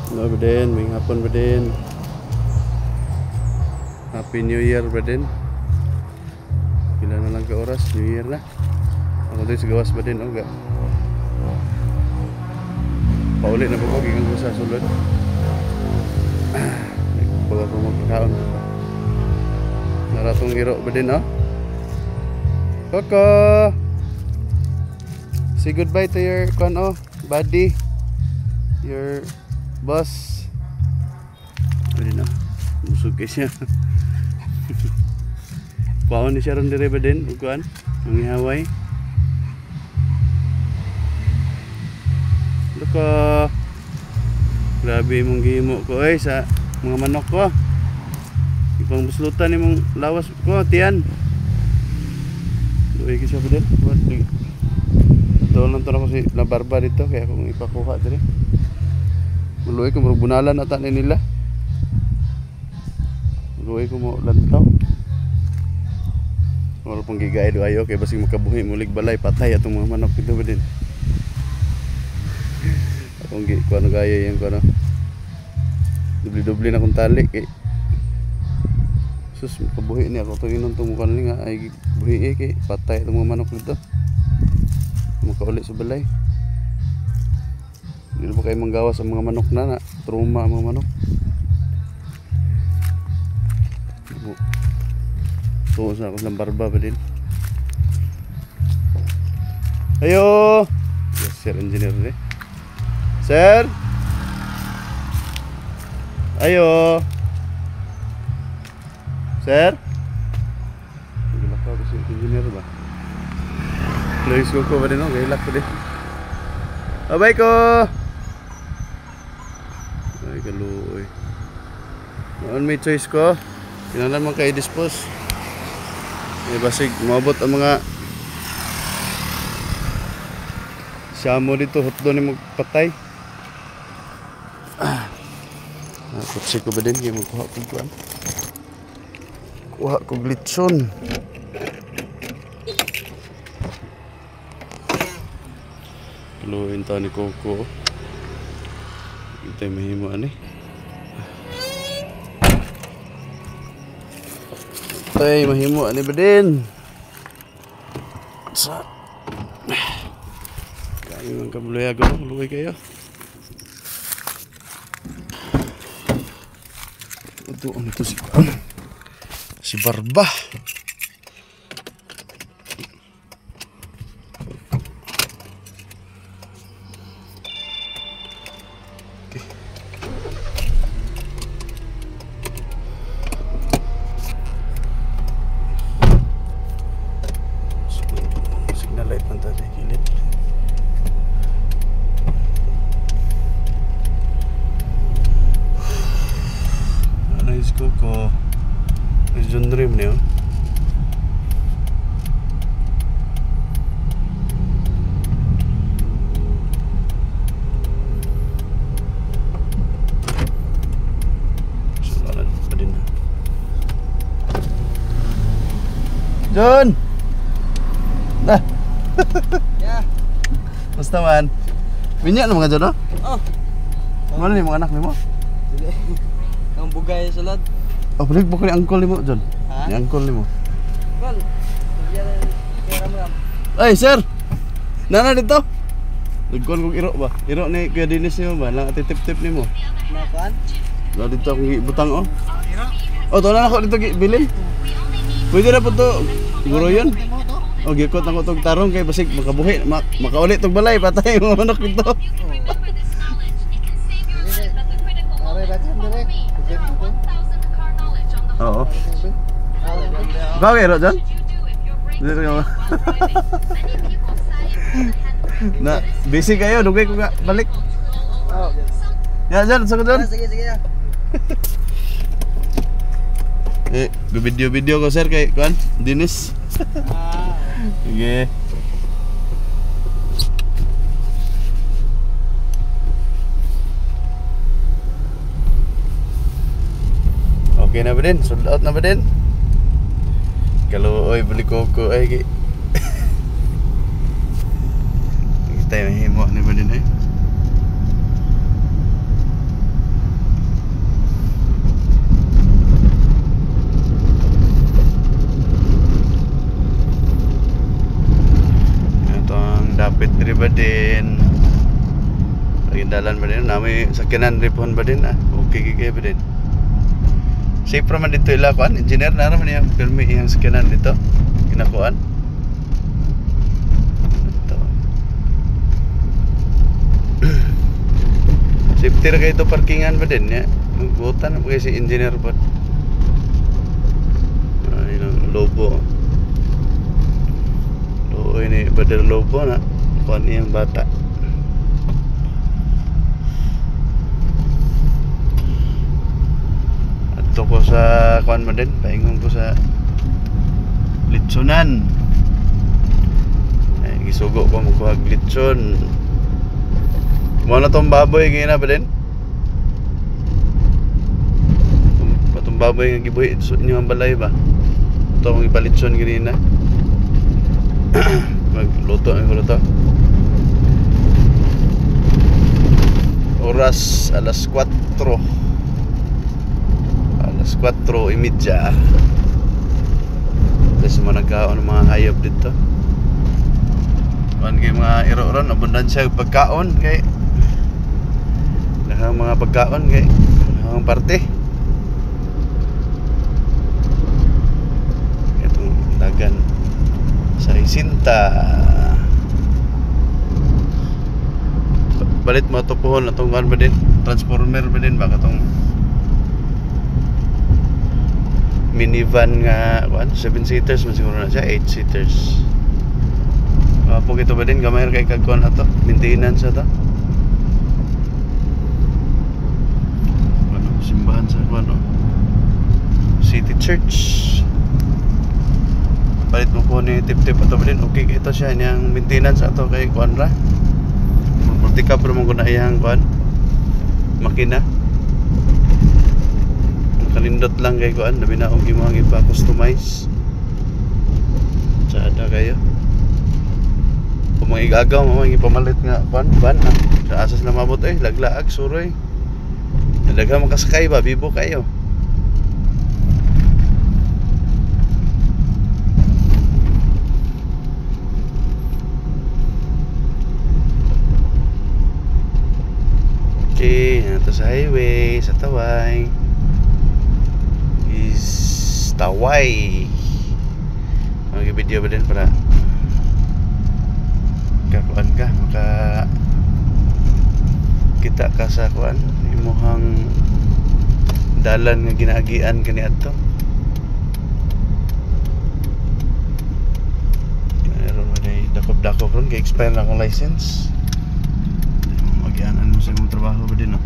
Hello Baden, may hapon Baden. Happy New Year Baden. Pila na lang ka oras, New Year na. Ako din sa gawas Baden, oh ga. Paulit na po ko, gigang ko sa sulod. Baga ko magkakaon. Naratong iro Baden, oh. Coco! Say goodbye to your buddy. Your boss. Pwede na. Busog kayo siya. Paon ni siya ron dire ba din? Ugkuan? Ang ihaway. Loko. Grabe mong gihimo ko ay sa mga manok ko. Ipang buslutan ni mong lawas ko, tiyan. Luwi ka siya ba din? Ito lang to na ko si Barba dito. Kaya kung ipakuha dire. Maluwi ko bunalan ata ni nila. Maluwi ko mo lantaw. Wala pang gigay do ayo kay basig makabuhi mulig balay patay atong mga manok dito ba din. Akong kuno gaya yang kuno. Dubli-dubli na kong tali kay sus makabuhi ni ako to inon tong kuno nga ay buhi kay patay atong mga manok dito. Makauli sa balay. Hindi pa kayo manggawas ang mga manok na trauma ang mga manok. Tuos na ako ng Barba pa din. Ayo! Yes, sir, engineer rin. Sir! Ayo! Sir? Gilak ako si engineer ba? Lois ko ba din, no? Gilak ko din. Abay ko! Ay, kaluoy. Noon may choice ko. Kinalan mo kayo dispose. Eh, basig, mabot ang mga siyamo dito. Hotdo ni magpatay. Kutsi ko ba din? Kaya magkuha ko kuhan. Kuha ko glitson. Kaluoy ta ni Coco. Ito yung mahimaan eh. Ay, mahimo ani ba din? Sa kayo ng kabuluyago, luwi kayo. Ito, ano ito si Barba. Coco Vision Dream niyo. Sulat pa din na. John! Nah! Ya. Basta man. Minyak na mga John, no? Oh. Mana ni mga anak ni mo? Ang bugay sulod. Oh, balik mo ni angkol ni mo, John. Ha? Ni angkol ni mo. Kol. Ay, sir! Nana dito? Nagkon kong iro ba? Iro ni Kuya Dennis niyo ba? Lang titip-tip ni mo. Nakan? Wala dito akong butang, oh. Iro? Oh, to na ako dito bilin. Pwede na po to. Siguro yun. Oh, gikot na ko itong tarong kay basig makabuhi. Makaulit itong balay. Patay yung manok dito. Oo. Ikaw kayo, John? Dito ka. Na, busy kayo. Dugay ko nga. Balik. Oh. Ya, John. Saka, John. Sige. Video-video ko, sir, kay Kuan Dennis. Sige. Okay na ba din? Sold out na ba din? Kalau oy beli koko ay ki. Kita mahimo ni ba din ay? dalan ba din nami sakyanan ripon ba din okay ba din. Safe man dito ila kuan engineer na naman yung permi iyang sakyanan dito kinakuan. Safety ra kay ito parkingan ba din ya. Magbutan na kasi engineer pa. Ay nang lobo. Lobo ini badal lobo na kuan iyang bata. Ato ko sa kuan ba din, paingon ko sa litsonan. Ay gisugo ko magkuhag litson. Mo na tong baboy gina ba din? Patong baboy nga gibuhi niyo ang balay ba? Ito ang ipalitson gini na. Magluto ang luto. Oras alas 4. Alas 4:30. Kasi mo nagkaon ng mga hayop dito. Kuan kay mga iro-ron abundansya pagkaon kay ang mga pagkaon kay ang parte itong dagan sa Isinta balit mo tupuhon na itong ba din transformer ba din ba katong minivan nga 7-seaters man siguro na siya 8-seaters po ito ba din gamay kay kagkuan ato maintenance ato simbahan sa ano City Church palit mo po ni tip-tip ato din okay ito siya niyang maintenance ato kay kuan ra multi-cap ra mo kuna iyang kuan makina kalindot lang kay kuan labi na og imong ipa-customize tsada kayo kung mga igagaw mo mga ipamalit nga kuan ban sa asas na mabot laglaag suroy daghang makasakay ba bibo kayo. Okay, ito sa highway sa Taway is Taway. Mag-video ba din para kakuan ka maka kita ka sa kuan imuhang dalan nga ginaagian kani adto. Meron man ay dakop-dakop ron kay expire na ang license. Magianan mo sa imong trabaho ba din no?